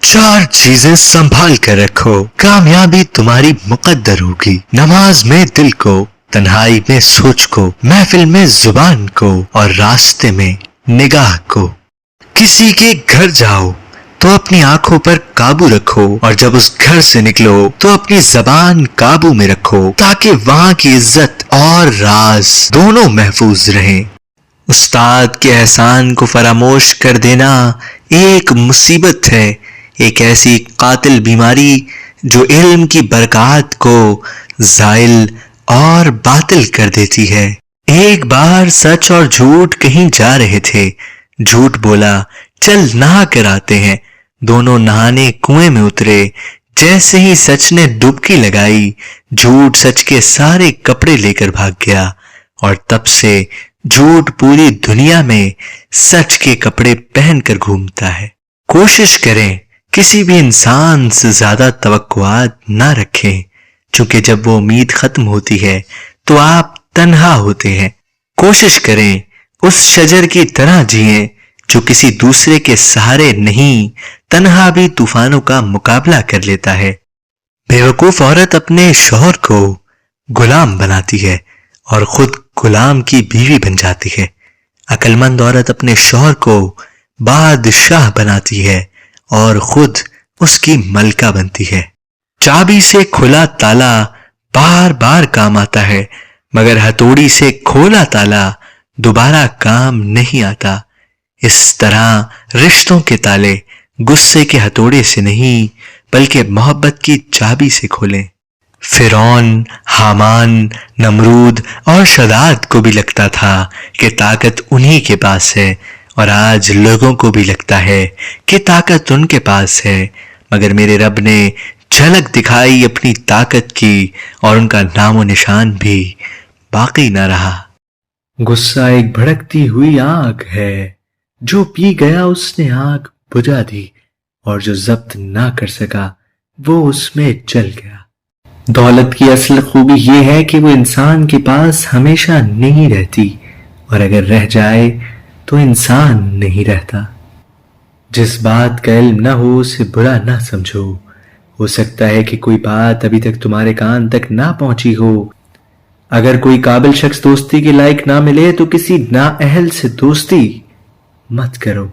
चार चीजें संभाल कर रखो, कामयाबी तुम्हारी मुकद्दर होगी। नमाज में दिल को, तन्हाई में सोच को, महफिल में जुबान को और रास्ते में निगाह को। किसी के घर जाओ तो अपनी आंखों पर काबू रखो और जब उस घर से निकलो तो अपनी जबान काबू में रखो ताकि वहां की इज्जत और राज दोनों महफूज रहें। उस्ताद के एहसान को फरामोश कर देना एक मुसीबत है, एक ऐसी कातिल बीमारी जो इल्म की बरकत को ज़ाइल और बातिल कर देती है। एक बार सच और झूठ कहीं जा रहे थे। झूठ बोला, चल नहा कर आते हैं। दोनों नहाने कुएं में उतरे। जैसे ही सच ने डुबकी लगाई, झूठ सच के सारे कपड़े लेकर भाग गया और तब से झूठ पूरी दुनिया में सच के कपड़े पहनकर घूमता है। कोशिश करें किसी भी इंसान से ज्यादा तवक्कुआत ना रखें, क्योंकि जब वो उम्मीद खत्म होती है तो आप तन्हा होते हैं। कोशिश करें उस शजर की तरह जिएं जो किसी दूसरे के सहारे नहीं, तन्हा भी तूफानों का मुकाबला कर लेता है। बेवकूफ औरत अपने शौहर को गुलाम बनाती है और खुद गुलाम की बीवी बन जाती है। अक्लमंद औरत अपने शौहर को बादशाह बनाती है और खुद उसकी मलका बनती है। चाबी से खुला ताला बार बार काम आता है, मगर हथौड़ी से खोला ताला दोबारा काम नहीं आता। इस तरह रिश्तों के ताले गुस्से के हथौड़े से नहीं बल्कि मोहब्बत की चाबी से खोलें। फिरौन, हामान, नमरूद और शदाद को भी लगता था कि ताकत उन्हीं के पास है, और आज लोगों को भी लगता है कि ताकत उनके पास है, मगर मेरे रब ने झलक दिखाई अपनी ताकत की और उनका नामो निशान भी बाकी न रहा। गुस्सा एक भड़कती हुई आग है, जो पी गया उसने आग बुझा दी, और जो जब्त ना कर सका वो उसमें जल गया। दौलत की असल खूबी ये है कि वो इंसान के पास हमेशा नहीं रहती, और अगर रह जाए तो इंसान नहीं रहता। जिस बात का इल्म ना हो उसे बुरा ना समझो। हो सकता है कि कोई बात अभी तक तुम्हारे कान तक ना पहुंची हो। अगर कोई काबिल शख्स दोस्ती के लायक ना मिले तो किसी नाअहल से दोस्ती मत करो।